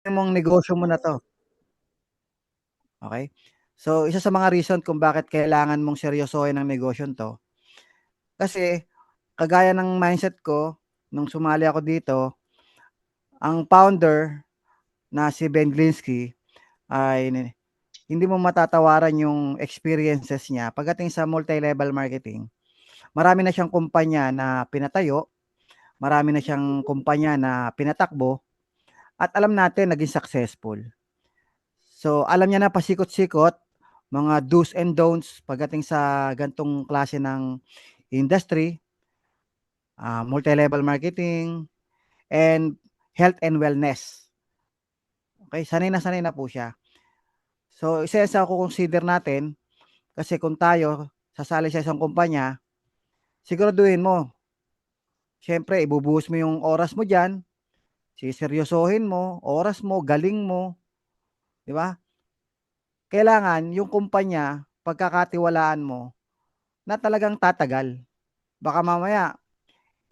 mong negosyo mo na 'to, okey? So, isa sa mga reason kung bakit kailangan mong seryosohin ang negosyong 'to, kasi kagaya ng mindset ko nung sumali ako dito, ang founder na si Ben Glinsky ay hindi mo matatawaran yung experiences niya pagdating sa multi-level marketing. Marami na siyang kumpanya na pinatayo, marami na siyang kumpanya na pinatakbo at alam natin naging successful. So, alam niya na pasikot-sikot, mga do's and don'ts pagdating sa ganitong klase ng industry, multi-level marketing, and health and wellness. Okay, sanay na po siya. So, isa yan sa consider natin kasi kung tayo sasali sa isang kumpanya, siguraduhin mo, siyempre ibubuhos mo yung oras mo diyan, seseryosohin mo, oras mo, galing mo, 'di ba? Kailangan yung kumpanya pagkakatiwalaan mo na talagang tatagal. Baka mamaya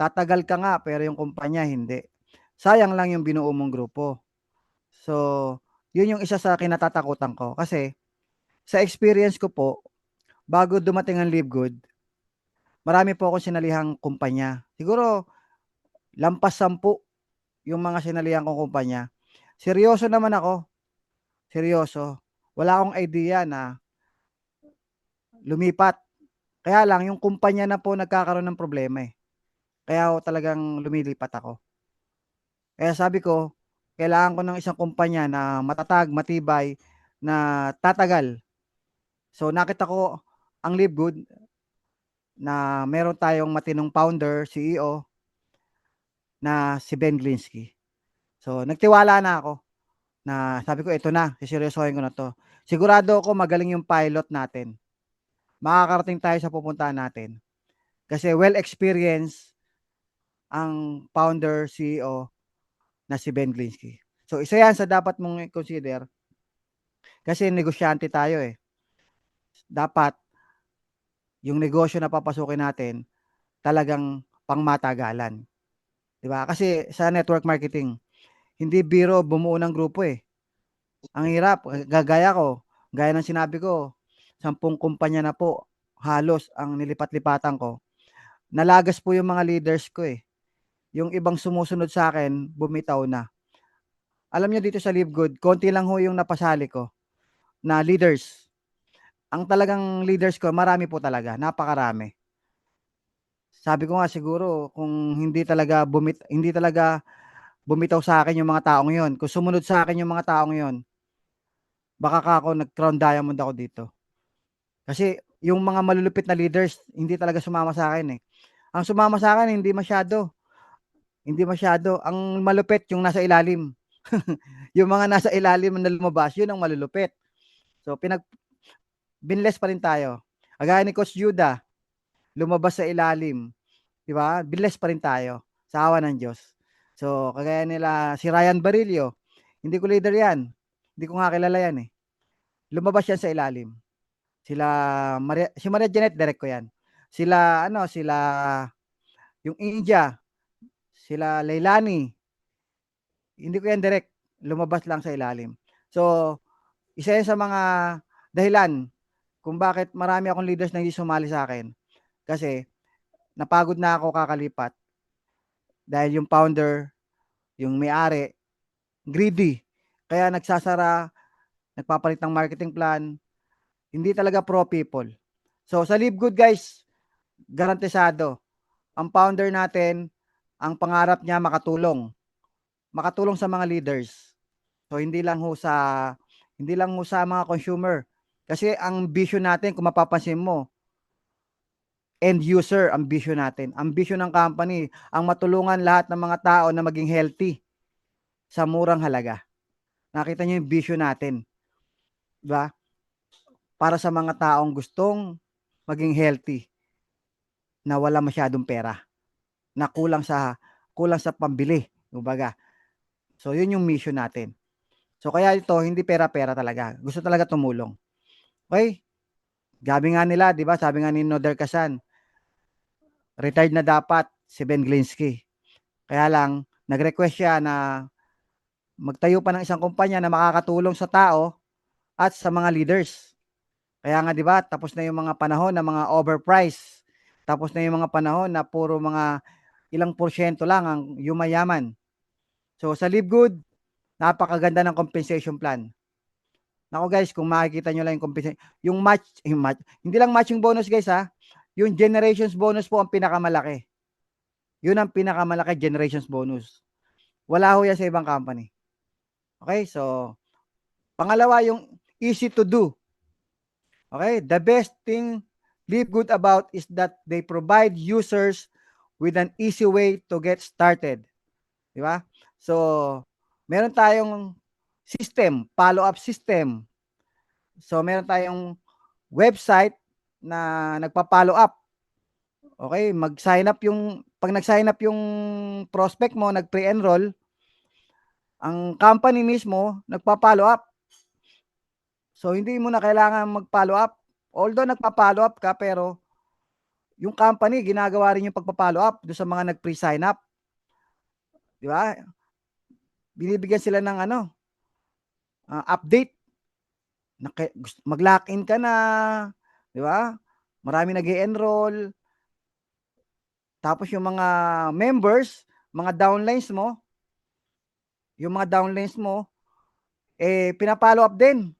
tatagal ka nga pero yung kumpanya hindi. Sayang lang yung binuo mong grupo. So, yun yung isa sa kinatatakutan ko kasi sa experience ko po, bago dumating ang Livegood, marami po akong sinalihang kumpanya. Siguro lampas 10 yung mga sinalihan kong kumpanya. Seryoso naman ako, seryoso. Wala akong idea na lumipat. Kaya lang yung kumpanya na po nagkakaroon ng problema, eh. Kaya ako talagang lumilipat ako. Kaya sabi ko, kailangan ko ng isang kumpanya na matatag, matibay, na tatagal. So, nakita ko ang Livegood na meron tayong matinong founder, CEO na si Ben Glinsky. So, nagtiwala na ako na sabi ko, "Ito na, seseryosohin ko na 'to." Sigurado ako magaling yung pilot natin. Makakarating tayo sa pupuntahan natin. Kasi well experienced ang founder, CEO na si Ben Glinsky. So, isa 'yan sa dapat mong i-consider kasi negosyante tayo, eh. Dapat yung negosyo na papasukin natin talagang pangmatagalan, 'di ba? Kasi sa network marketing, hindi biro bumuo ng grupo, eh. Ang hirap, gaya ko, gaya ng sinabi ko, 10 kumpanya na po halos ang nilipat-lipatan ko. Nalagas po yung mga leaders ko, eh. Yung ibang sumusunod sa'kin bumitaw na. Alam niyo dito sa Livegood, konti lang ho yung napasali ko na leaders. Ang talagang leaders ko marami po talaga, napakarami. Sabi ko nga siguro kung hindi talaga bumitaw sa'kin yung mga taong yun, kung sumunod sa'kin yung mga taong yun, baka ka ako nag-crown diamond ako dito. Kasi yung mga malulupit na leaders hindi talaga sumama sa'kin, eh. Ang sumama sa'kin hindi masyado, ang malupit yung nasa ilalim. Yung mga nasa ilalim na lumabas yun ang malulupit. So binless pa rin tayo. Kagaya ni Coach Juda, lumabas sa ilalim, 'di ba? Bless pa rin tayo sa awa ng Diyos. So, kagaya nila si Ryan Barillo, hindi ko leader 'yan. Hindi ko nga kilala 'yan, eh. Lumabas 'yan sa ilalim. Si Maria Janet direct ko 'yan. Sila yung India, sila Leilani, hindi ko 'yan direct, lumabas lang sa ilalim. So, isa 'yan sa mga dahilan kung bakit marami akong leaders na hindi sumali sa'kin. Kasi napagod na ako kakalipat dahil yung founder, yung may-ari, greedy. Kaya nagsasara, nagpapalit ng marketing plan, hindi talaga pro people. So sa Live Good guys, garantisado. Ang founder natin, ang pangarap niya makatulong. Makatulong sa mga leaders. So hindi lang ho sa mga consumer. Kasi ang vision natin kung mapapansin mo, end user ang vision natin. Ang vision ng company, ang matulungan lahat ng mga tao na maging healthy sa murang halaga. Nakita niyo yung vision natin, 'di ba? Para sa mga taong gustong maging healthy na wala masyadong pera, na kulang sa pambili, kumbaga. So, yun yung mission natin. So, kaya ito hindi pera-pera talaga, gusto talaga tumulong. Okey, sabi nga nila 'di ba, sabi nga ni Noder Kazan, retired na dapat si Ben Glinsky. Kaya lang nag-request siya na magtayo pa ng isang kumpanya na makakatulong sa tao at sa mga leaders. Kaya nga 'di ba, tapos na yung mga panahon na mga overprice. Tapos na yung mga panahon na puro mga ilang porsyento lang ang yumayaman. So sa Live Good, napakaganda ng compensation plan. Naku guys, kung makikita nyo lang yung hindi lang matching bonus guys ha, yung generations bonus po ang pinakamalaki. Yun ang pinakamalaki, generations bonus. Wala ho yan sa ibang company. Okay, so pangalawa yung easy to do. Okay, the best thing Live Good about is that they provide users with an easy way to get started. Di ba? So, meron tayong system, follow-up system. So, meron tayong website na nagpa-follow up. Okay, pag nag-sign up yung prospect mo, nag-pre-enroll, ang company mismo nagpa-follow up. So, hindi mo na kailangan mag-follow up. Although nagpa-follow up ka, pero yung company, ginagawa rin yung pagpa-follow up doon sa mga nag-pre-sign up. Di ba? Binibigyan sila ng update. Mag-lock-in ka na. Di ba? Marami nag-e-enroll. Tapos yung mga members, mga downlines mo, pina-follow up din.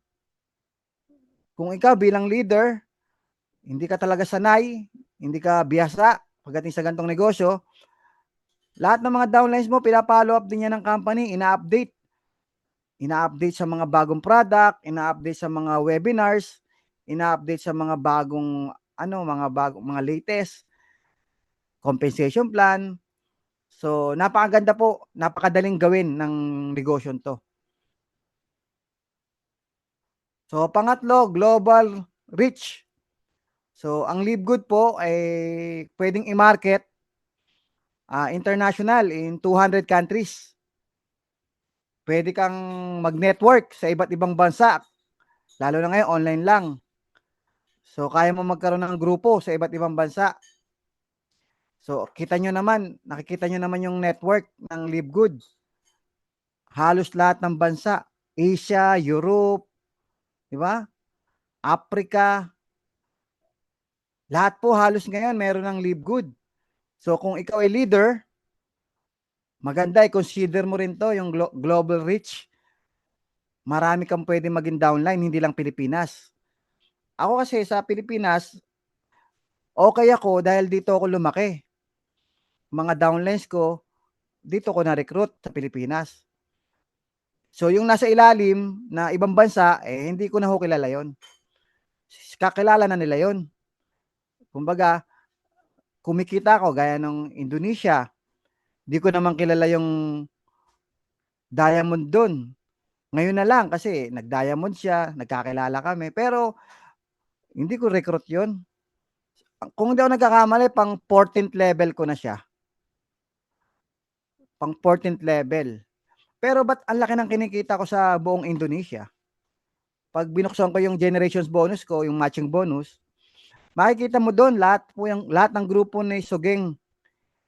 Kung ikaw bilang leader, hindi ka talaga sanay, hindi ka biyasa pagdating sa gantong negosyo, lahat ng mga downlines mo, pina-follow up din yan ng company, ina-update sa mga bagong product, ina-update sa mga webinars, ina-update sa mga bagong mga latest compensation plan. So, napakaganda po, napakadaling gawin ng negosyo to. So, pangatlo, global reach. So, ang Live Good po ay pwedeng i-market international in 200 countries. Pwede kang mag-network sa iba't ibang bansa. Lalo na ngayon, online lang. So, kaya mo magkaroon ng grupo sa iba't ibang bansa. So, nakikita nyo naman yung network ng Live Good. Halos lahat ng bansa. Asia, Europe, di ba? Africa. Lahat po halos ngayon meron ng Live Good. So, kung ikaw ay leader, maganda i-consider mo rin to, yung global reach. Marami kang pwede maging downline, hindi lang Pilipinas. Ako kasi sa Pilipinas, okay ako dahil dito ako lumaki. Mga downlines ko, dito ko na-recruit sa Pilipinas. So, yung nasa ilalim na ibang bansa, hindi ko na ho kilala yun. Kakilala na nila yun. Kumbaga, kumikita ako gaya ng Indonesia. Di ko naman kilala yung Diamond dun. Ngayon na lang kasi nag-diamond siya, nagkakilala kami. Pero, hindi ko recruit yun. Kung hindi ako nagkakamali, pang 14th level ko na siya. Pang 14th level. Pero ba't ang laki ng kinikita ko sa buong Indonesia? Pag binuksan ko yung generations bonus ko, yung matching bonus, makikita mo doon lahat ng grupo ni Sugeng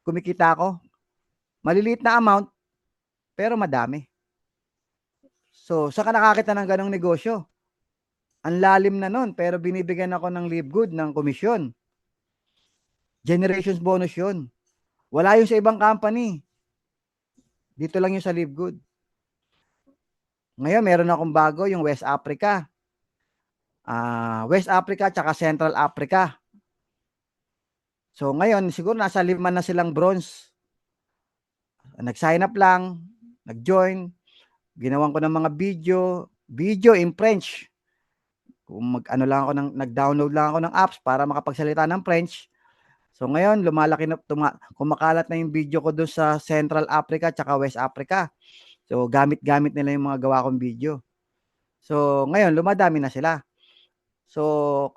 kumikita ko. Maliliit na amount, pero madami. So, saan ka nakakita ng ganong negosyo? Ang lalim na nun, pero binibigyan ako ng Live Good ng komisyon. Generations bonus yun. Wala yun sa ibang company. Dito lang yun sa Live Good. Ngayon, meron akong bago, yung West Africa. West Africa tsaka Central Africa. So, ngayon, siguro nasa 5 na silang bronze. Nag-sign up lang, nag-join, ginawan ko ng mga video in French. Kung nag-download lang ako ng apps para makapagsalita ng French. So ngayon, kumakalat na yung video ko doon sa Central Africa tsaka West Africa. So gamit-gamit nila yung mga gawa kong video. So ngayon, lumadami na sila. So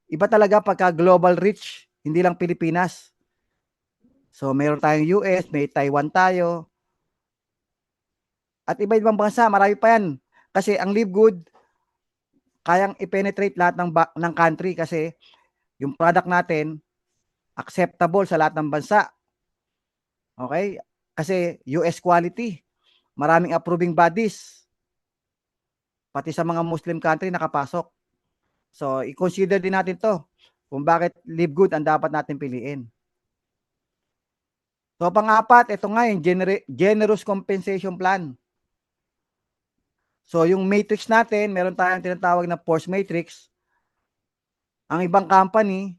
iba talaga pagka global reach, hindi lang Pilipinas. So mayroon tayong US, may Taiwan tayo. At iba-ibang bansa, marami pa yan. Kasi ang Live Good, kayang i-penetrate lahat ng country kasi yung product natin, acceptable sa lahat ng bansa. Okay? Kasi US quality. Maraming approving bodies. Pati sa mga Muslim country nakapasok. So, i-consider din natin to kung bakit Live Good ang dapat natin piliin. So, pang-apat, ito nga yung generous compensation plan. So, yung matrix natin, meron tayong tinatawag na force matrix. Ang ibang company,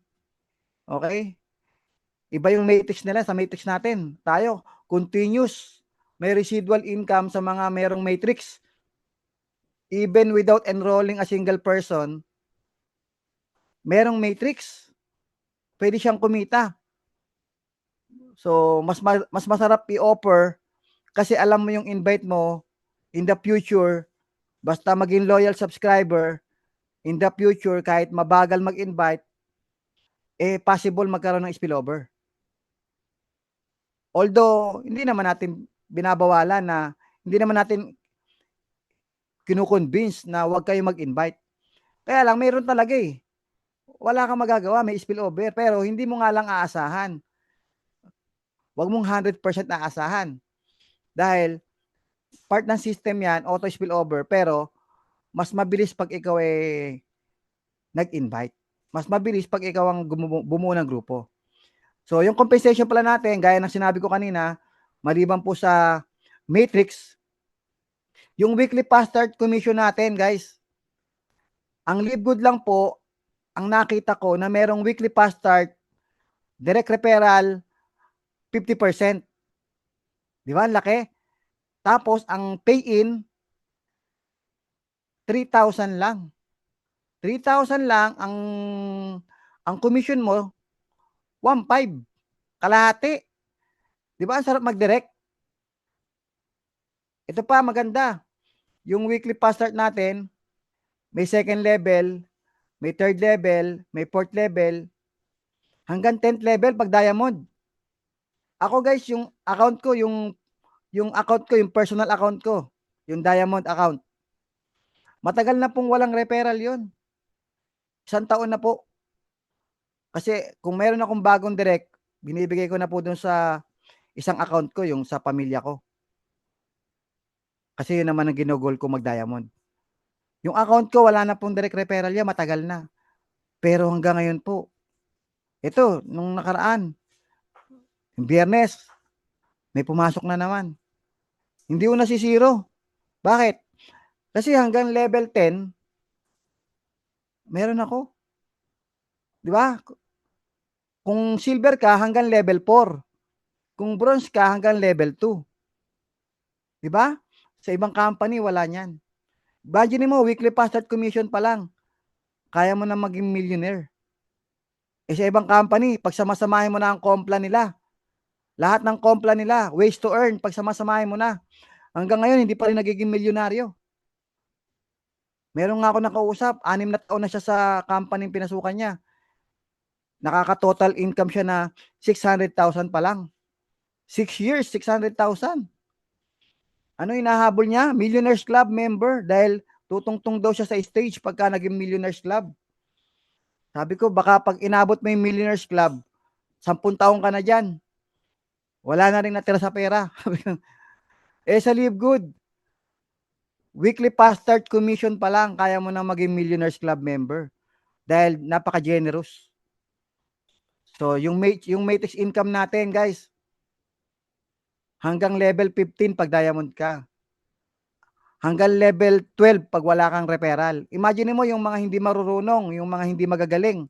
okay, iba yung matrix nila sa matrix natin. Tayo, continuous. May residual income sa mga merong matrix. Even without enrolling a single person, merong matrix. Pwede siyang kumita. So, mas masarap i-offer kasi alam mo yung invite mo in the future, basta maging loyal subscriber, in the future, kahit mabagal mag-invite, possible magkaroon ng spillover. Although, hindi naman natin binabawalan na, hindi naman natin kinukonvince na huwag kayo mag-invite. Kaya lang, mayroon talaga eh. Wala kang magagawa, may spillover, pero hindi mo nga lang aasahan. Huwag mong 100% aasahan. Dahil, part ng system yan, auto spillover, pero mas mabilis pag ikaw nag-invite. Mas mabilis pag ikaw ang bumuo ng grupo. So, yung compensation pala natin, gaya ng sinabi ko kanina, maliban po sa matrix, yung weekly fast start commission natin, guys, ang Live Good lang po, ang nakita ko na merong weekly fast start, direct referral, 50%. Di ba? Laki. Tapos, ang pay-in, 3,000 lang. 3,000 lang ang commission mo, 1,500. Kalahati. Di ba? Ang sarap mag-direct. Ito pa, maganda. Yung weekly fast start natin, may second level, may third level, may fourth level, hanggang 10th level pag diamond. Ako guys, yung account ko, yung account ko, yung personal account ko, yung diamond account. Matagal na pong walang referral yun. 1 taon na po. Kasi kung meron akong bagong direct, binibigay ko na po dun sa isang account ko, yung sa pamilya ko. Kasi yun naman ang ginugol ko mag-diamond. Yung account ko, wala na pong direct referral yan, matagal na. Pero hanggang ngayon po, ito, nung nakaraan, yung Biyernes, may pumasok na naman. Hindi ko nasisiro. Bakit? Kasi hanggang level 10, meron ako. Di ba? Kung silver ka, hanggang level 4. Kung bronze ka, hanggang level 2. Di ba? Sa ibang company, wala niyan. Imagine mo, weekly fast start commission pa lang. Kaya mo na maging millionaire. Sa ibang company, pag samasamahin mo na ang kompla nila, lahat ng kompla nila, ways to earn, pag samasamahin mo na, hanggang ngayon, hindi pa rin nagiging milyonaryo. Meron nga ako nakausap, 6 na taon na siya sa company pinasukan niya. Nakaka-total income siya na 600,000 pa lang. 6 years, 600,000. Ano hinahabol niya? Millionaires Club member dahil tutungtong daw siya sa stage pagka naging Millionaires Club. Sabi ko, baka pag inabot mo yung Millionaires Club, 10 taong ka na dyan. Wala na rin natira sa pera. Sa Live Good, weekly fast start commission pa lang, kaya mo na maging Millionaires Club member. Dahil napaka-generous. So, yung matrix income natin, guys, hanggang level 15 pag diamond ka. Hanggang level 12 pag wala kang referral. Imagine mo yung mga hindi marurunong, yung mga hindi magagaling.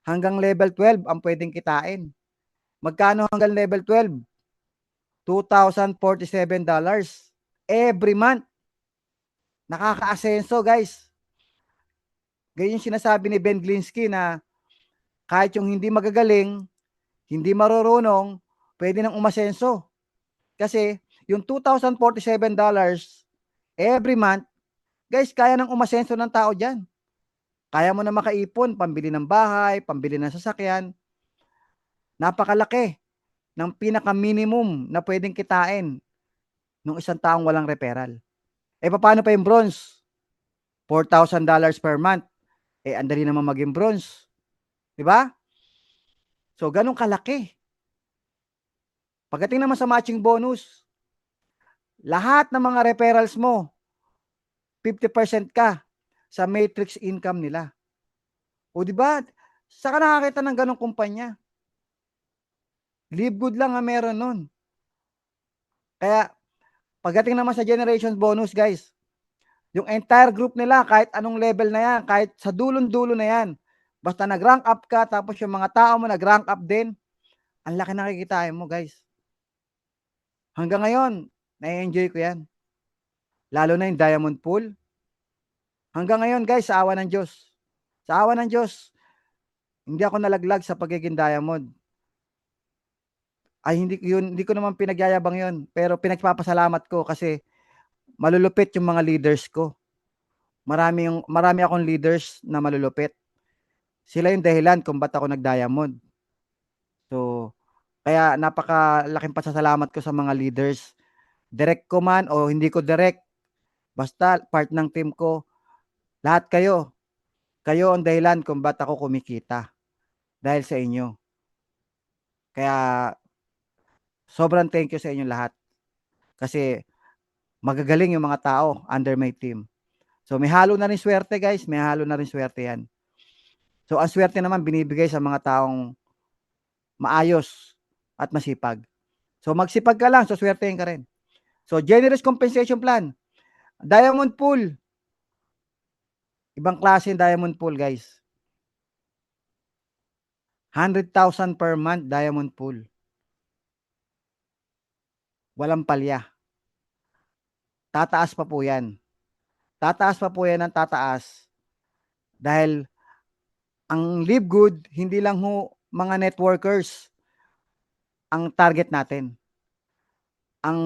Hanggang level 12 ang pwedeng kitain. Magkano hanggang level 12? $2,047 every month. Nakaka-asenso, guys. Ganyan yung sinasabi ni Ben Glinsky na kahit yung hindi magagaling, hindi marurunong, pwede nang umasenso. Kasi yung $2,047 every month, guys, kaya nang umasenso ng tao dyan. Kaya mo na makaipon, pambili ng bahay, pambili ng sasakyan. Napakalaki ng pinaka-minimum na pwedeng kitain ng isang taong walang referral. Paano pa yung bronze? $4,000 per month. Andali naman maging bronze. Diba? So, ganun kalaki. Pagdating naman sa matching bonus, Lahat ng mga referrals mo, 50% ka sa matrix income nila. O di ba? Saka nakakita ng ganong kumpanya. Live good lang ang meron nun. Kaya pagdating naman sa generation bonus, guys, yung entire group nila, kahit anong level na yan, kahit sa dulon-dulo na yan, basta nag-rank up ka, tapos yung mga tao mo nag-rank up din, ang laki nakikitain mo, guys. Hanggang ngayon, na-enjoy ko yan. Lalo na yung Diamond Pool. Hanggang ngayon, guys, sa awa ng Diyos. Sa awa ng Diyos, hindi ako nalaglag sa pagiging diamond. Ay, hindi ko naman pinagyayabang yun. Pero pinagpapasalamat ko kasi malulupit yung mga leaders ko. Marami akong leaders na malulupit. Sila yung dahilan kung ba't ako nag-diamond. So, kaya napakalaking pasasalamat ko sa mga leaders. Direct ko man o hindi ko direct, basta part ng team ko, lahat kayo ang dahilan kung ba't ako kumikita. Dahil sa inyo. Kaya, sobrang thank you sa inyo lahat. Kasi, magagaling yung mga tao under my team. So, may halo na rin swerte, guys. May halo na rin swerte yan. So, ang swerte naman binibigay sa mga taong maayos at masipag. So, magsipag ka lang, so swertein ka rin. So, generous compensation plan. Diamond pool. Ibang klase yung diamond pool, guys. 100,000 per month diamond pool. Walang palya. Tataas pa po yan. Tataas pa po yan ng tataas. Dahil ang Live Good, hindi lang ho mga networkers ang target natin. Ang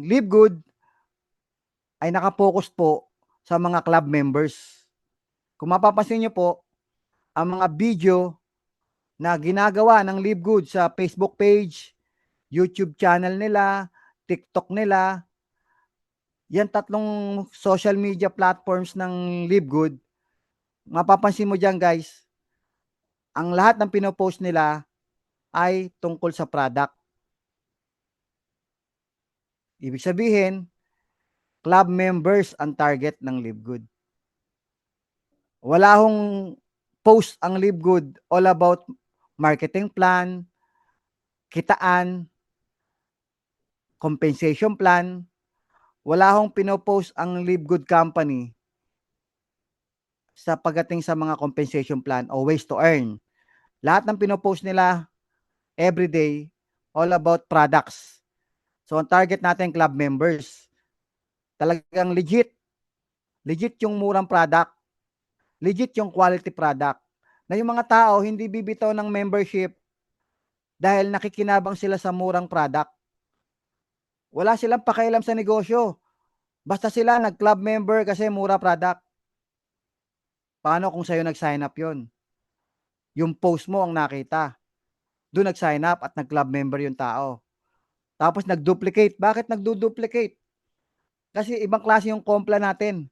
Live Good ay nakapokus po sa mga club members. Kung mapapansin nyo po, ang mga video na ginagawa ng Live Good sa Facebook page, YouTube channel nila, TikTok nila, yan tatlong social media platforms ng Live Good, mapapansin mo dyan, guys, ang lahat ng pinopost nila ay tungkol sa product. Ibig sabihin, club members ang target ng Live Good. Wala hong post ang Live Good all about marketing plan, kitaan, compensation plan. Wala hong pinopost ang Live Good Company sa pagdating sa mga compensation plan o ways to earn. Lahat ng pinopost nila everyday all about products. So, ang target natin club members. Talagang legit. Legit yung murang product. Legit yung quality product. Na yung mga tao hindi bibitaw ng membership dahil nakikinabang sila sa murang product. Wala silang pakialam sa negosyo. Basta sila nag-club member kasi mura product. Paano kung sa'yo nag-sign up yon? Yung post mo ang nakita. Doon nag-sign up at nag-club member yung tao. Tapos nag-duplicate. Bakit nagdo-duplicate? Kasi ibang klase yung compla natin.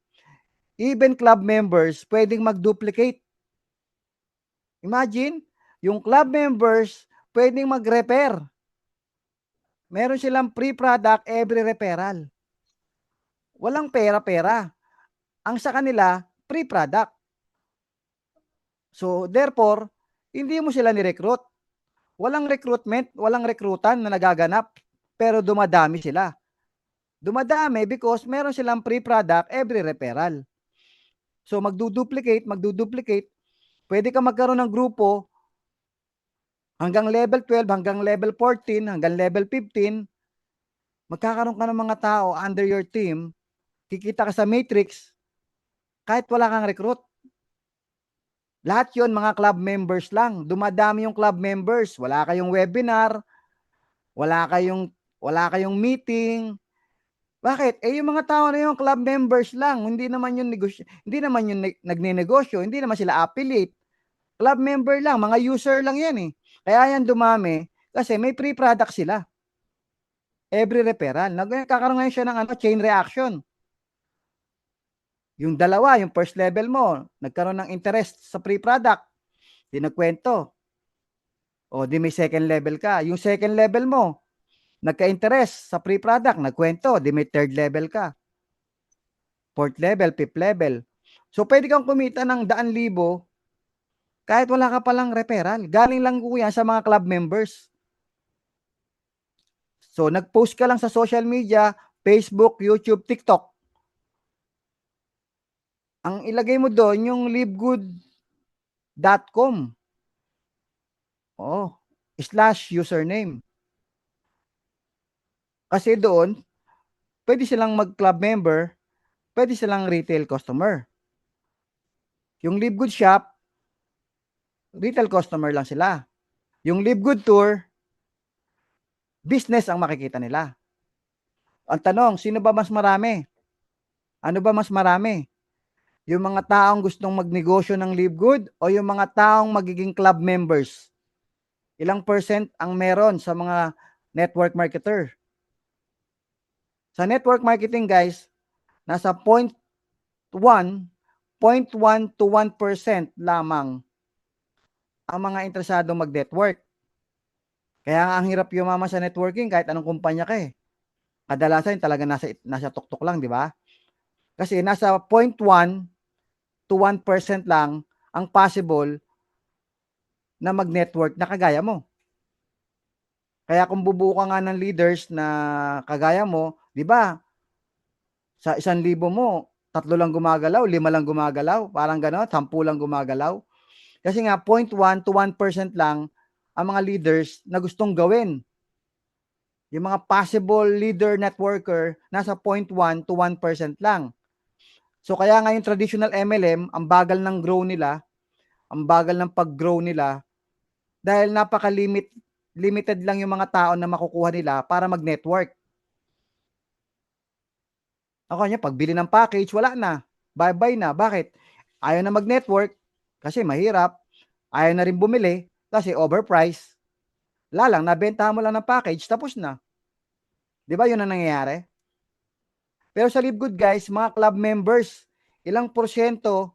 Even club members pwedeng mag-duplicate. Imagine, yung club members pwedeng mag-repair. Meron silang free product every referral. Walang pera-pera. Ang sa kanila, free product. So, therefore, hindi mo sila ni-recruit. Walang recruitment, walang rekrutan na nagaganap, pero dumadami sila. Dumadami because meron silang free product every referral. So, magduduplicate, pwede ka magkaroon ng grupo hanggang level 12, hanggang level 14, hanggang level 15, magkakaroon ka ng mga tao under your team, kikita ka sa matrix, kahit wala kang recruit. Lahat yon mga club members lang. Dumadami yung club members. Wala kayong webinar, wala kayong meeting. Bakit? Eh yung mga tao na yung club members lang, hindi naman yung nagnenegosyo, hindi naman sila affiliate. Club member lang, mga user lang yan eh. Kaya yan dumami kasi may free product sila. Every referral. Nagkakaroon ngayon siya ng chain reaction. Yung dalawa, yung first level mo, nagkaroon ng interest sa free product. Di nagkwento. O di may second level ka. Yung second level mo, Nagka-interest sa free product, nagkwento, di may third level ka. Fourth level, fifth level. So, pwede kang kumita ng daan libo kahit wala ka palang referral. Galing lang ko yan sa mga club members. So, nag-post ka lang sa social media, Facebook, YouTube, TikTok. Ang ilagay mo doon yung livegood.com. Oh, /username. Kasi doon, pwede silang mag-club member, pwede silang retail customer. Yung Livegood Shop, retail customer lang sila. Yung Livegood Tour, business ang makikita nila. Ang tanong, sino ba mas marami? Ano ba mas marami? Yung mga taong gustong magnegosyo ng Livegood o yung mga taong magiging club members? Ilang percent ang meron sa mga network marketer? Sa network marketing, guys, nasa 0.1 to 1% lamang ang mga interesadong mag-network. Kaya nga ang hirap yumaman sa networking kahit anong kumpanya ka eh. Kadalasan talaga nasa tuktok lang, di ba? Kasi nasa 0.1 to 1% lang ang possible na mag-network na kagaya mo. Kaya kung bubuo ka nga ng leaders na kagaya mo, di ba? Sa 1,000 mo, 3 lang gumagalaw, 5 lang gumagalaw, parang gano'n, 10 lang gumagalaw. Kasi nga 0.1 to 1% lang ang mga leaders na gustong gawin. Yung mga possible leader networker nasa 0.1 to 1% lang. So kaya nga yung traditional MLM, ang bagal ng grow nila, ang bagal ng pag-grow nila dahil limited lang yung mga tao na makukuha nila para mag-network. Ako niya, pagbili ng package, wala na. Bye-bye na. Bakit? Ayaw na mag-network kasi mahirap. Ayaw na rin bumili kasi overpriced. Wala lang, nabentahan mo lang ng package, tapos na. Di ba yun ang nangyayari? Pero sa Livegood guys, mga club members, ilang porsyento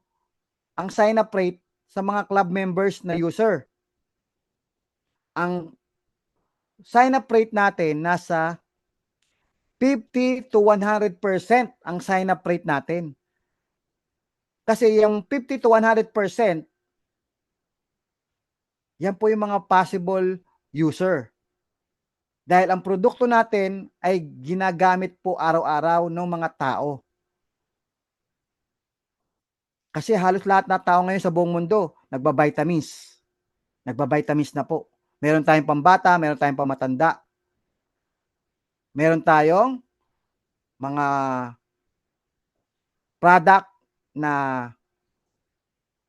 ang sign-up rate sa mga club members na user? Ang sign-up rate natin nasa 50 to 100% ang sign-up rate natin. Kasi yung 50 to 100%, yan po yung mga possible user. Dahil ang produkto natin ay ginagamit po araw-araw ng mga tao. Kasi halos lahat na tao ngayon sa buong mundo, nagbabitamins. Nagbabitamins na po. Meron tayong pambata, meron tayong pamatanda. Meron tayong mga product na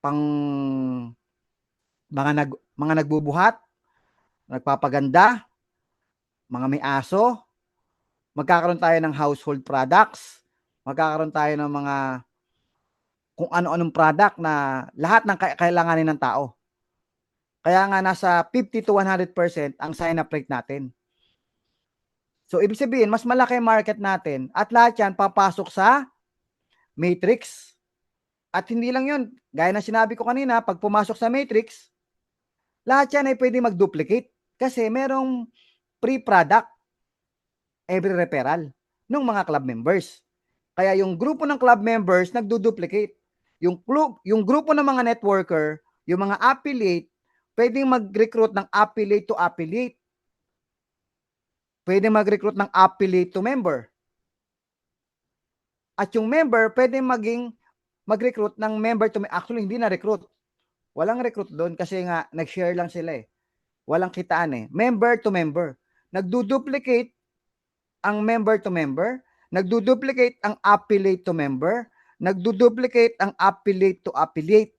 pang mga nagbubuhat, nagpapaganda, mga may aso, magkakaroon tayo ng household products, magkakaroon tayo ng mga kung ano-anong product na lahat ng kailanganin ng tao. Kaya nga nasa 50 to 100% ang sign-up rate natin. So, ibig sabihin, mas malaki ang market natin at lahat yan papasok sa matrix. At hindi lang yun, gaya ng sinabi ko kanina, pag pumasok sa matrix, lahat yan ay pwede mag-duplicate kasi merong free product every referral ng mga club members. Kaya yung grupo ng club members nagdo-duplicate. Yung grupo ng mga networker, yung mga affiliate, pwedeng mag-recruit ng affiliate to affiliate. Pwedeng mag-recruit ng affiliate to member. At yung member, pwedeng mag-recruit ng member to member. Actually, hindi na recruit. Walang recruit doon kasi nga nag-share lang sila eh. Walang kitaan eh. Member to member. Nagdo-duplicate ang member to member, nagdo-duplicate ang affiliate to member, nagdo-duplicate ang affiliate to affiliate.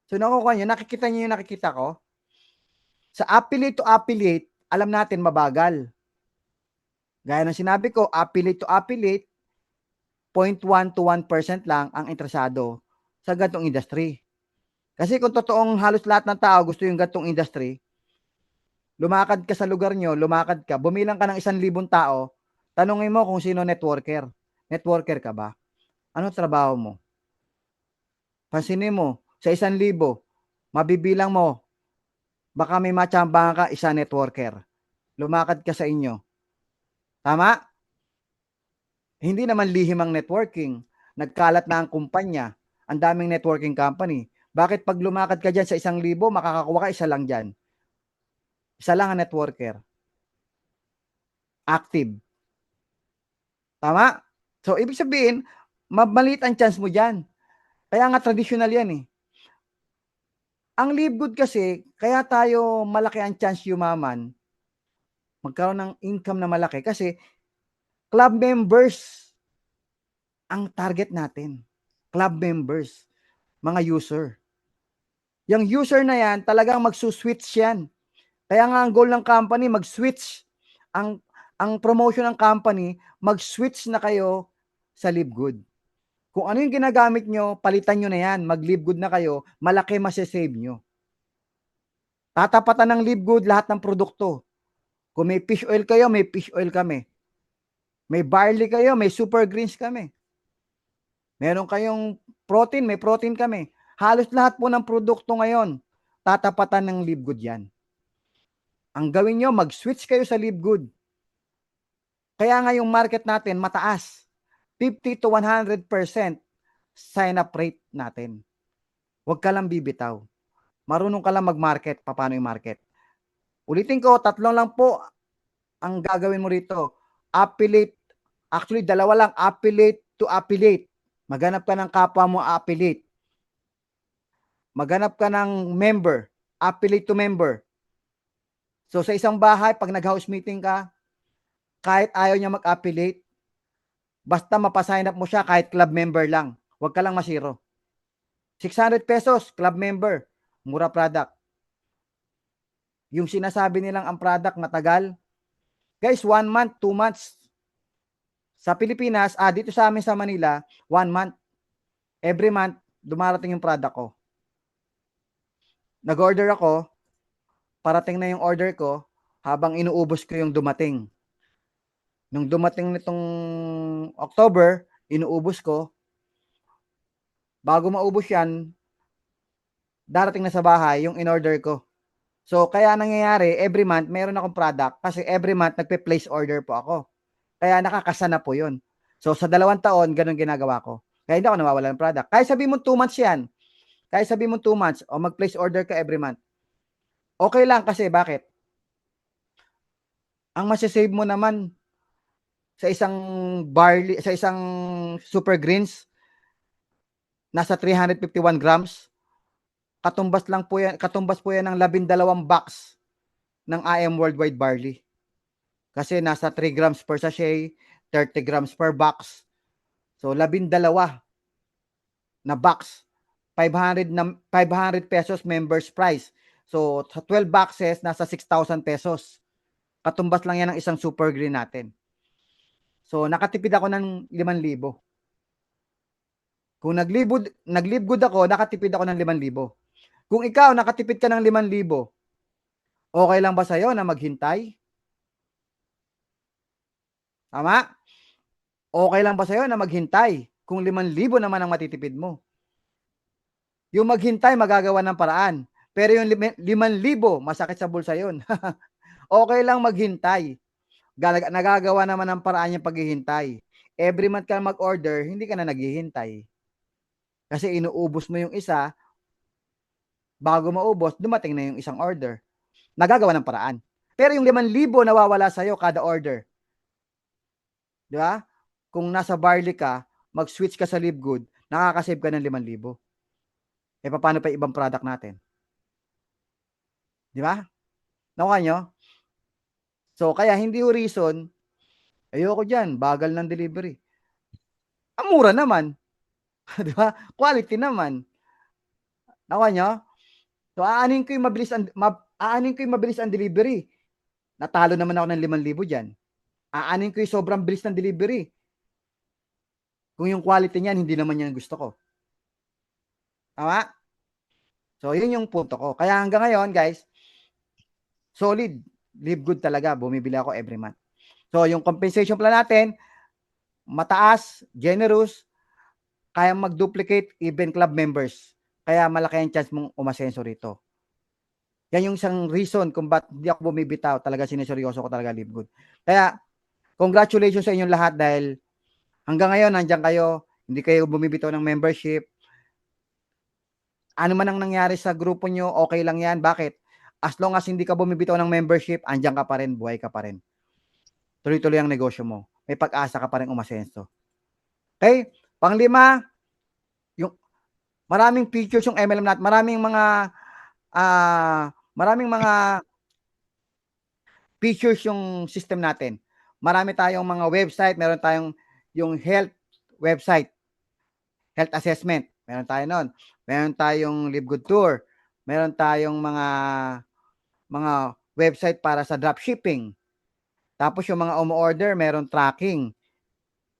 So nakukuha nyo, nakikita nyo yung nakikita ko? Sa affiliate to affiliate, alam natin mabagal. Gaya ng sinabi ko, affiliate to affiliate, 0.1 to 1% lang ang interesado sa gantong industry. Kasi kung totoong halos lahat ng tao gusto yung gantong industry, lumakad ka sa lugar nyo, lumakad ka, bumilang ka ng 1,000 tao, tanungin mo kung sino networker. Networker ka ba? Ano trabaho mo? Pansinin mo, sa 1,000, mabibilang mo, baka may matsambahan ka, isa networker. lumakad ka sa inyo. Tama? Hindi naman lihim ang networking. Nagkalat na ang kumpanya. Ang daming networking company. Bakit pag lumakad ka dyan sa 1,000, makakakuha ka isa lang dyan? Isa lang ang networker. Active. Tama? So, ibig sabihin, maliit ang chance mo dyan. Kaya nga traditional yan eh. Ang Live Good kasi, kaya tayo malaki ang chance yumaman, magkaroon ng income na malaki kasi club members ang target natin. Club members, mga user. Yung user na yan, talagang magsuswitch yan. Kaya nga ang goal ng company, mag-switch. Ang promotion ng company, mag-switch na kayo sa Live Good. Kung ano yung ginagamit nyo, palitan nyo na yan. Mag-Live Good na kayo, malaki masasave nyo. Tatapatan ng Live Good lahat ng produkto. Kung may fish oil kayo, may fish oil kami. May barley kayo, may super greens kami. Meron kayong protein, may protein kami. Halos lahat po ng produkto ngayon, tatapatan ng Live Good yan. Ang gawin nyo, mag-switch kayo sa Live Good. Kaya nga yung market natin mataas. 50 to 100% sign-up rate natin. Huwag ka lang bibitaw. Marunong ka lang mag-market. Paano yung market? Ulitin ko, 3 lang po ang gagawin mo rito. Affiliate. Actually, 2 lang. Affiliate to affiliate. Maghanap ka ng kapwa mo affiliate. Maghanap ka ng member. Affiliate to member. So, sa isang bahay, pag nag-house meeting ka, kahit ayaw niya mag-affiliate, basta mapasign up mo siya kahit club member lang. Huwag ka lang masiro. 600 pesos, club member. Mura product. Yung sinasabi nilang ang product matagal. Guys, 1 month, 2 months. Sa Pilipinas, dito sa amin sa Manila, 1 month. Every month, dumarating yung product ko. Nag-order ako, parating na yung order ko, habang inuubos ko yung dumating. Nung dumating nitong October, inuubos ko. Bago maubos yan, darating na sa bahay yung in-order ko. So, kaya nangyayari, every month, meron akong product kasi every month, nagpe-place order po ako. Kaya nakakasana po yun. So, sa 2 taon, ganun ginagawa ko. Kaya hindi ako nawawala ng product. Kaya sabi mo 2 months yan. Kaya sabi mo 2 months, o mag-place order ka every month. Okay lang kasi, bakit? Ang masasave mo naman sa isang barley, sa isang super greens, nasa 351 grams. Katumbas po yan ng 12 box ng IM Worldwide Barley. Kasi nasa 3 grams per sachet, 30 grams per box. So, 12 na box. 500 pesos members price. So, sa 12 boxes, nasa 6,000 pesos. Katumbas lang yan ng isang super green natin. So, nakatipid ako ng 5,000. Kung nag-live good ako, nakatipid ako ng 5,000. Kung ikaw, nakatipid ka ng 5,000, okay lang ba sa'yo na maghintay? Tama? Okay lang ba sa'yo na maghintay kung 5,000 naman ang matitipid mo? Yung maghintay, magagawa ng paraan. Pero yung 5,000, masakit sa bulsa yun. Okay lang maghintay. Nagagawa naman ng paraan yung paghihintay. Every month ka mag-order, hindi ka na naghihintay. Kasi inuubos mo yung isa, bago maubos, dumating na yung isang order. Nagagawa ng paraan. Pero yung 5,000 nawawala sa'yo kada order. Di ba? Kung nasa barley ka, mag-switch ka sa Live Good, nakakasave ka ng 5,000. Paano pa ibang product natin? Di ba? Nakuha nyo? So, kaya hindi yung reason, ayoko dyan, bagal ng delivery. Ang mura naman. Di ba? Quality naman. Nakuha nyo? So, aanin ko yung mabilis ang delivery. Natalo naman ako ng 5,000 dyan. Aanin ko yung sobrang bilis ng delivery. Kung yung quality niyan, hindi naman yan gusto ko. Tama? So, yun yung punto ko. Kaya hanggang ngayon, guys, solid. Live good talaga. Bumibili ako every month. So, yung compensation plan natin, mataas, generous, kaya mag-duplicate even club members. Kaya malaki ang chance mong umasenso rito. Yan yung isang reason kung ba't hindi ako bumibitaw. Talaga sineseryoso ko talaga Live Good. Kaya, congratulations sa inyong lahat dahil hanggang ngayon, nandiyan kayo. Hindi kayo bumibitaw ng membership. Ano man ang nangyari sa grupo nyo, okay lang yan. Bakit? As long as hindi ka bumibitaw ng membership, andyan ka pa rin, buhay ka pa rin. Tuloy-tuloy ang negosyo mo. May pag-asa ka pa rin umasenso. Okay? Panglima, yung maraming features yung MLM natin. Maraming mga features yung system natin. Marami tayong mga website, meron tayong yung health website, health assessment, meron tayo nun. Meron tayong Live Good Tour, meron tayong mga website para sa dropshipping. Tapos yung mga umu-order, meron tracking,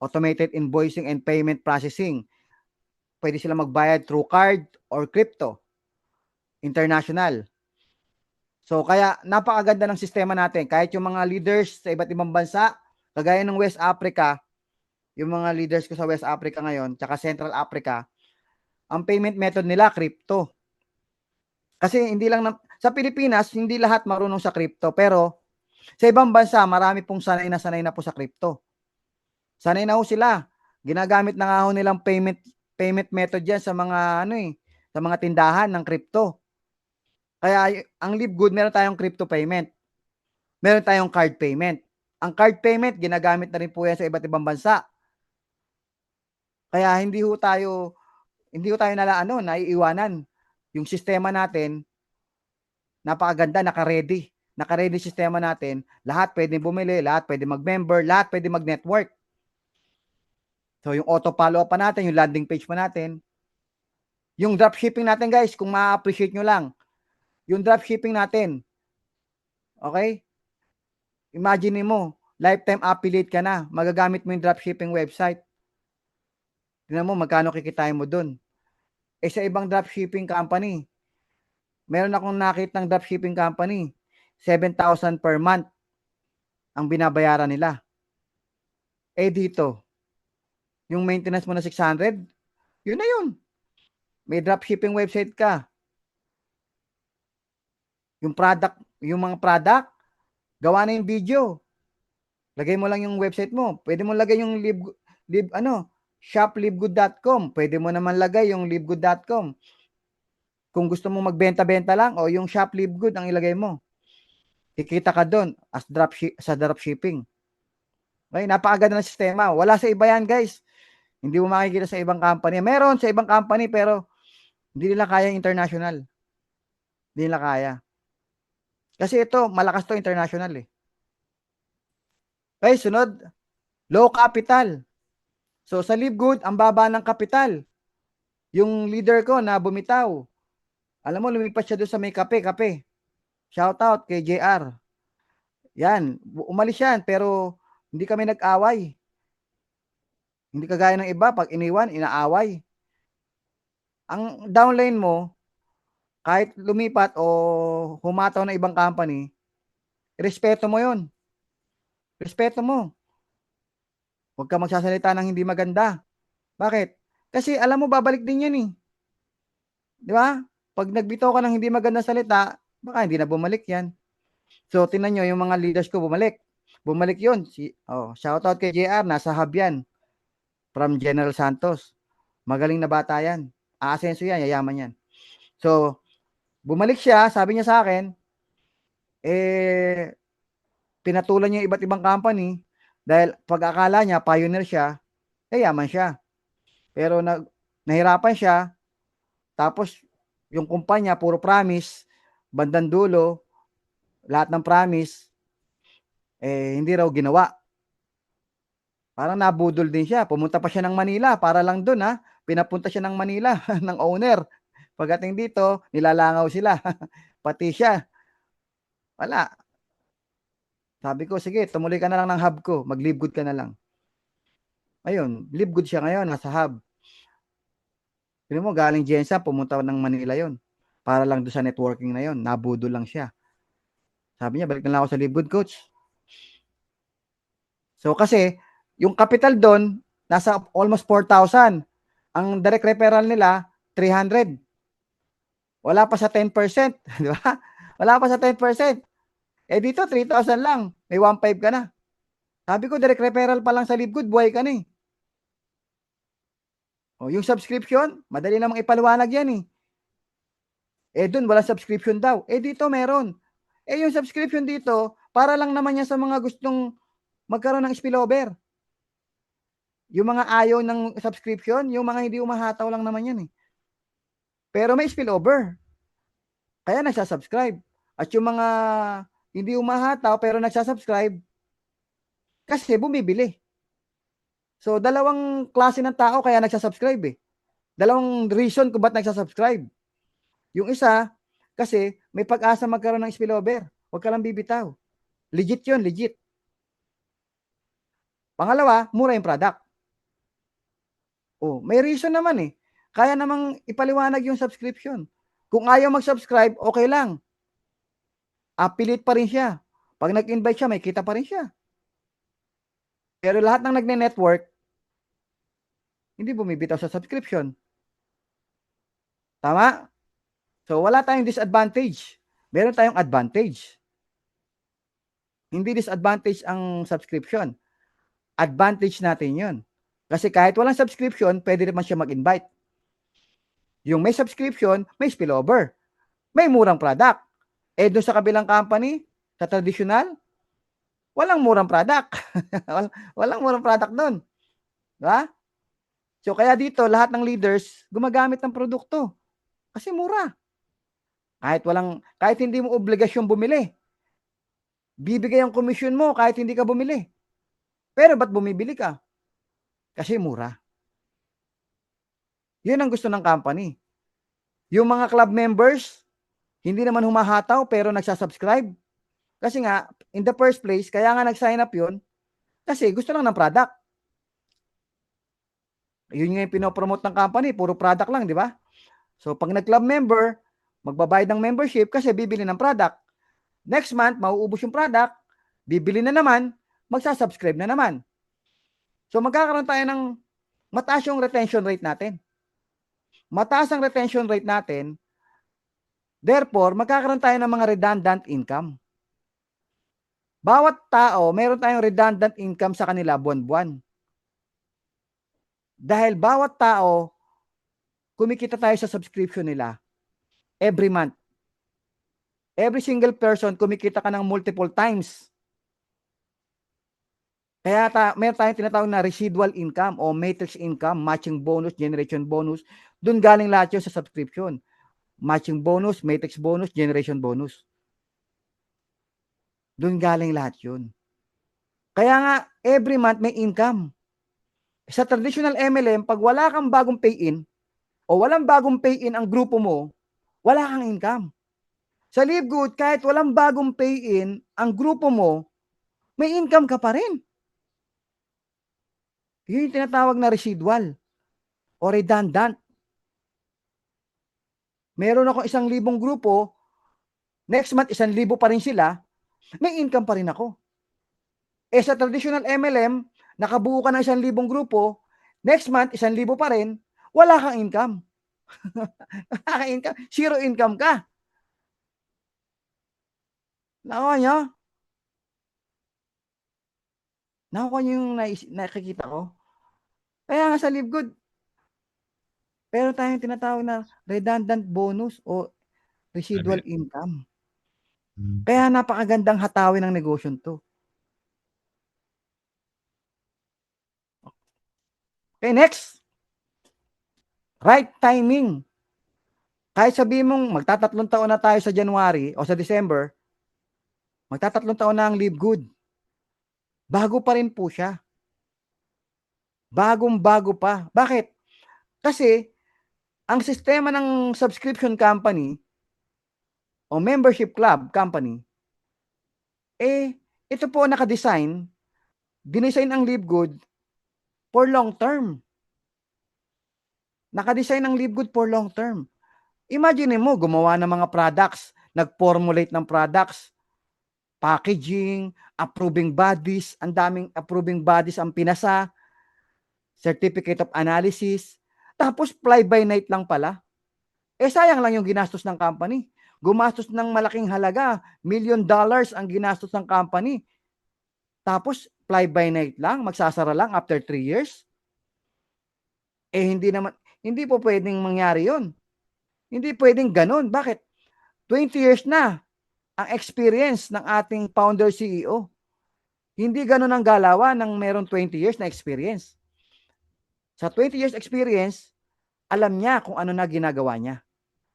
automated invoicing and payment processing. Pwede sila magbayad through card or crypto, international. So kaya napakaganda ng sistema natin. Kahit yung mga leaders sa iba't ibang bansa, kagaya ng West Africa, yung mga leaders ko sa West Africa ngayon, tsaka Central Africa, ang payment method nila crypto. Kasi hindi lang sa Pilipinas, hindi lahat marunong sa crypto, pero sa ibang bansa, marami pong sanay na po sa crypto. Sanay na ho sila. Ginagamit na nga ho nilang payment method yan sa mga sa mga tindahan ng crypto. Kaya ang Live Good, meron tayong crypto payment. Meron tayong card payment. Ang card payment, ginagamit na rin po yan sa iba't ibang bansa. Kaya hindi ho tayo naiiwanan. Yung sistema natin, napakaganda, naka-ready. Naka-ready sistema natin. Lahat pwede bumili, lahat pwede mag-member, lahat pwede mag-network. So, yung auto follow-up pa natin, yung landing page pa natin. Yung dropshipping natin, guys, kung ma-appreciate nyo lang, yung dropshipping natin, okay? Imagine mo, lifetime affiliate ka na, magagamit mo yung dropshipping website. Tingnan mo, magkano kikitain mo dun. Sa ibang dropshipping company, meron akong nakitang dropshipping company, 7,000 per month ang binabayaran nila. Dito, yung maintenance mo na 600, yun na yun. May dropshipping website ka. Yung mga product, gawa na yung video. Lagay mo lang yung website mo. Pwede mo lagay yung shoplivegood.com. Pwede mo naman lagay yung livegood.com. Kung gusto mo magbenta-benta lang, o yung shop live good ang ilagay mo. Kikita ka doon sa dropshipping. Okay, napakaganda ng sistema. Wala sa iba yan, guys. Hindi mo makikita sa ibang company. Meron sa ibang company, pero hindi nila kaya international. Hindi nila kaya. Kasi ito, malakas to international eh. Okay, sunod. Low capital. So, sa Live Good, ang baba ng kapital. Yung leader ko na bumitaw, alam mo, lumipat siya doon sa may kape. Shout out kay JR. Yan, umalis yan, pero hindi kami nag-away. Hindi kagaya ng iba, pag iniwan, inaaway. Ang downline mo, kahit lumipat o humataw na ibang company, respeto mo yon. Respeto mo. Huwag ka magsasalita ng hindi maganda. Bakit? Kasi alam mo, babalik din yan eh. Di ba? Pag nagbitaw ka ng hindi magandang salita, baka hindi na bumalik yan. So, tingnan nyo, yung mga leaders ko bumalik. Bumalik yun. Shoutout kay JR, nasa hub yan. From General Santos. Magaling na bata yan. Aasenso yan, yayaman yan. So, bumalik siya, sabi niya sa akin, pinatulan niya iba't ibang company dahil pag-akala niya, pioneer siya, yaman siya. Pero nahirapan siya, tapos yung kumpanya, puro promise, bandang dulo, lahat ng promise, hindi raw ginawa. Parang nabudol din siya. Pumunta pa siya ng Manila para lang doon ha. Pinapunta siya ng Manila ng owner. Pagdating dito, nilalangaw sila. Pati siya. Wala. Sabi ko, sige, tumuloy ka na lang ng hub ko. Mag-live good ka na lang. Ayun, live good siya ngayon, nasa hub. Tignan mo, galing Jensa, pumunta ng Manila yon. Para lang doon sa networking na yon. Nabudol lang siya. Sabi niya, balik na lang ako sa live good, coach. So, kasi, yung capital doon, nasa almost 4,000. Ang direct referral nila, 300. Wala pa sa 10%. Di ba? Wala pa sa 10%. Eh dito, 3,000 lang. May 1,500 ka na. Sabi ko, direct referral pa lang sa Livegood, buhay ka na eh. O, yung subscription, madali namang ipaliwanag yan eh. Eh dun, wala subscription daw. Eh dito, meron. Eh yung subscription dito, para lang naman yan sa mga gustong magkaroon ng spillover. Yung mga ayaw ng subscription, yung mga hindi umahataw lang naman yan eh. Pero may spillover. Kaya nagsasubscribe. At yung mga hindi umahataw pero nagsasubscribe, kasi bumibili. So, dalawang klase ng tao kaya nagsasubscribe eh. Dalawang reason kung ba't nagsasubscribe. Yung isa, kasi may pag-asa magkaroon ng spillover. Huwag ka lang bibitaw. Legit yun, legit. Pangalawa, mura yung product. Oh, may reason naman eh. Kaya namang ipaliwanag yung subscription. Kung ayaw mag-subscribe, okay lang. Affiliate pa rin siya. Pag nag-invite siya, may kita pa rin siya. Pero lahat ng nagne-network, hindi bumibitaw sa subscription. Tama? So, wala tayong disadvantage. Meron tayong advantage. Hindi disadvantage ang subscription. Advantage natin yun. Kasi kahit walang subscription, pwede naman siya mag-invite. Yung may subscription, may spillover. May murang product. Eh, doon sa kabilang company, sa traditional, walang murang product. Walang murang product doon. Diba? So, kaya dito, lahat ng leaders, gumagamit ng produkto. Kasi mura. Kahit hindi mo obligasyon bumili. Bibigay ang komisyon mo kahit hindi ka bumili. Pero ba't bumibili ka? Kasi mura. Yun ang gusto ng company. Yung mga club members, hindi naman humahataw pero nagsasubscribe. Kasi nga, in the first place, kaya nga nag-sign up yun, kasi gusto lang ng product. Yun nga yung pinopromote ng company, puro product lang, di ba? So, pag nag-club member, magbabayad ng membership kasi bibili ng product. Next month, mauubos yung product, bibili na naman, magsasubscribe na naman. So, magkakaroon tayo ng mataas yung retention rate natin. Mataas ang retention rate natin, therefore, magkakaroon tayo ng mga redundant income. Bawat tao, meron tayong redundant income sa kanila buwan-buwan. Dahil bawat tao, kumikita tayo sa subscription nila every month. Every single person, kumikita ka ng multiple times. Kaya meron tayong tinatawag na residual income o matrix income, matching bonus, generation bonus. Doon galing lahat yun sa subscription. Matching bonus, matrix bonus, generation bonus. Doon galing lahat yun. Kaya nga, every month may income. Sa traditional MLM, pag wala kang bagong pay-in o walang bagong pay-in ang grupo mo, wala kang income. Sa Livegood, kahit walang bagong pay-in ang grupo mo, may income ka pa rin. Yun yung tinatawag na residual o redundant. Meron ako 1,000 grupo, next month 1,000 pa rin sila, may income pa rin ako. Eh sa traditional MLM, nakabuo ka ng 1,000 grupo, next month 1,000 pa rin, wala kang income. Zero income ka. Nakuha nyo? Nakuha nyo yung nakikita ko? Kaya nga sa Livegood, pero tayong tinatawag na redundant bonus o residual income. Kaya napakagandang hatawin ng negosyo to. Okay, next. Right timing. Kahit sabihin mong magtatatlong taon na tayo sa January o sa December, magtatatlong taon na ang Livegood. Bago pa rin po siya. Bagong-bago pa. Bakit? Kasi, ang sistema ng subscription company o membership club company, ito po nakadesign, dinesign ang Livegood for long term. Nakadesign ang Livegood for long term. Imagine mo, gumawa ng mga products, nag-formulate ng products, packaging, approving bodies, ang daming approving bodies ang pinasa, certificate of analysis, tapos fly by night lang pala. Sayang lang yung ginastos ng company. gumastos ng malaking halaga, $1 million ang ginastos ng company. Tapos, fly by night lang, magsasara lang after 3 years. Hindi po pwedeng mangyari yun. Hindi pwedeng ganun. Bakit? 20 years na ang experience ng ating founder CEO. Hindi ganun ang galawan ng meron 20 years na experience. Sa 20 years experience, alam niya kung ano na ginagawa niya.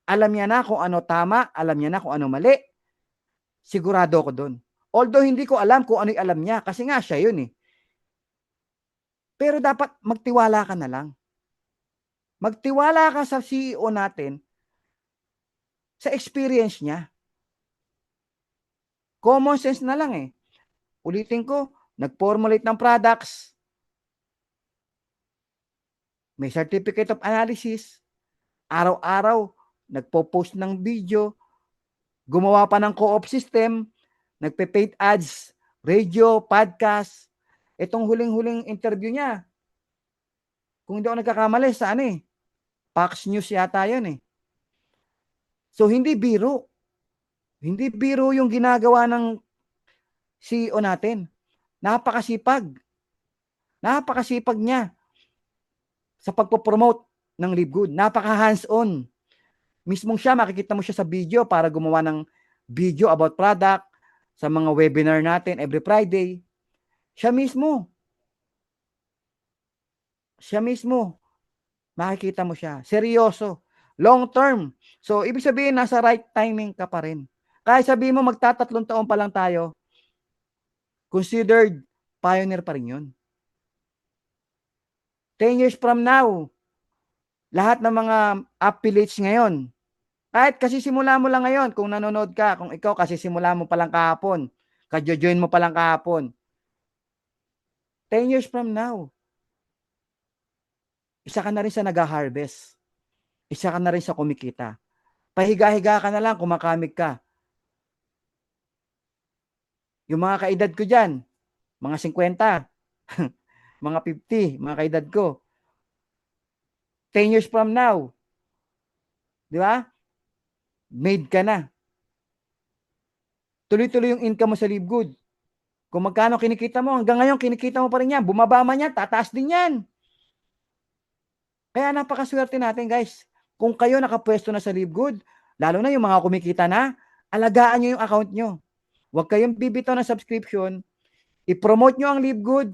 Alam niya na kung ano tama, alam niya na kung ano mali. Sigurado ako doon. Although hindi ko alam kung ano yung alam niya kasi nga siya yun eh. Pero dapat magtiwala ka na lang. Magtiwala ka sa CEO natin sa experience niya. Common sense na lang eh. Ulitin ko, nag-formulate ng products, may certificate of analysis, araw-araw, nagpo-post ng video, gumawa pa ng co-op system, nagpe-paid ads, radio, podcast. Itong huling-huling interview niya, kung hindi ako nagkakamali, sa ano eh, Fox News yata yun eh. So, hindi biro. Hindi biro yung ginagawa ng CEO natin. Napakasipag. Napakasipag niya sa pagpo-promote ng Live Good. Napaka hands-on. Mismong siya, makikita mo siya sa video para gumawa ng video about product sa mga webinar natin every Friday. Siya mismo. Siya mismo. Makikita mo siya. Seryoso. Long term. So, ibig sabihin, nasa right timing ka pa rin. Kahit sabihin mo, magtatatlong taon pa lang tayo, considered pioneer pa rin yun. 10 years from now, lahat ng mga affiliates ngayon, kahit kasi simula mo lang ngayon, kung nanonood ka, kung ikaw kasi simula mo pa lang kahapon, kadyo-join mo pa lang kahapon, 10 years from now, isa ka na rin sa nag-harvest. Isa ka na rin sa kumikita. Pahiga-higa ka na lang, kumakamig ka. Yung mga kaedad ko dyan, mga 50, mga 50, mga kaedad ko, 10 years from now, di ba? Made ka na. Tuloy-tuloy yung income mo sa Live Good. Kung magkano kinikita mo, hanggang ngayon kinikita mo pa rin yan. Bumaba man yan, tataas din yan. Kaya napakaswerte natin guys. Kung kayo nakapwesto na sa Live Good, lalo na yung mga kumikita na, alagaan nyo yung account nyo. Huwag kayong bibitaw ng subscription. I-promote nyo ang Live Good.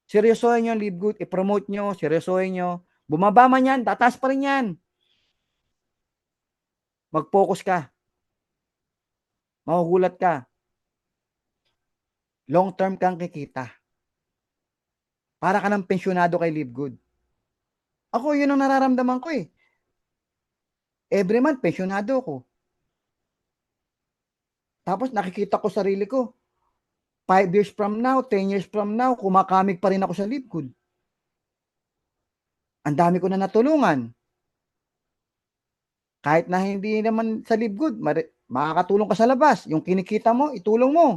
Seryosohin nyo ang Live Good. I-promote nyo, seryosohin nyo. Bumaba man yan, tataas pa rin yan. Mag-focus ka. Mahuhulat ka. Long term kang kikita. Para ka ng pensyonado kay Live Good. Ako, yun ang nararamdaman ko eh. Every month, pensyonado ko. Tapos nakikita ko sarili ko. 5 years from now, 10 years from now, kumakamig pa rin ako sa Live Good. Ang dami ko na natulungan. Kahit na hindi naman sa Live Good, makakatulong ka sa labas. Yung kinikita mo, itulong mo.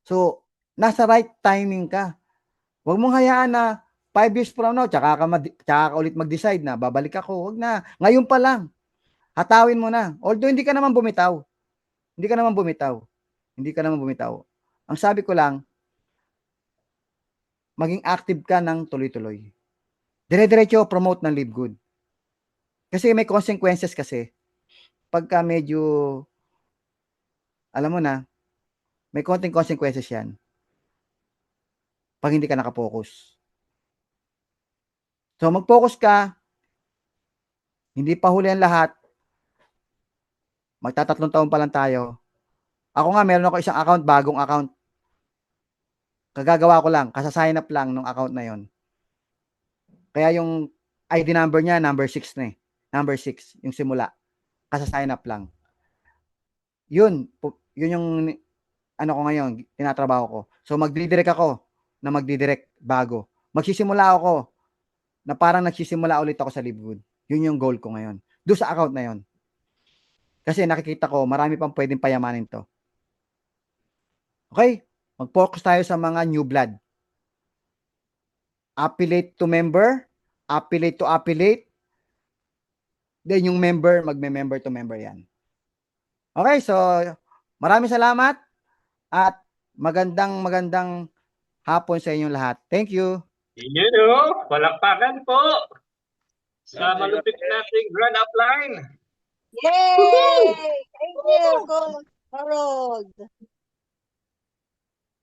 So, nasa right timing ka. Huwag mong hayaan na 5 years from now, tsaka ka ulit mag-decide na babalik ako. Huwag na. Ngayon pa lang. Hatawin mo na. Although hindi ka naman bumitaw. Hindi ka naman bumitaw. Hindi ka naman bumitaw. Ang sabi ko lang, maging active ka ng tuloy-tuloy. Dire-diretso promote ng Live Good. Kasi may consequences kasi. Pagka medyo, alam mo na, may konting consequences yan. Pag hindi ka nakapokus. So mag-focus ka, hindi pa huli ang lahat, magtatatlong taon pa lang tayo. Ako nga, meron ako isang account, bagong account. Kagagawa ko lang, kasa-sign up lang ng account na yon. Kaya yung ID number niya, number 6 na eh. Number 6, yung simula. Kasa-sign up lang. Yun yung ano ko ngayon, tinatrabaho ko. So magdidirect ako na magdidirect bago. Magsisimula ako na parang nagsisimula ulit ako sa Live Good. Yun yung goal ko ngayon. Doon sa account na yon. Kasi nakikita ko, marami pang pwedeng payamanin to. Okay? Mag-focus tayo sa mga new blood. Affiliate to member, affiliate to affiliate, Then yung member, magme-member to member yan. Okay, so maraming salamat at magandang hapon sa inyong lahat. Thank you. Yun o, palakpakan po sa malupit nating grand upline. Yay! Thank you, Coach Harold.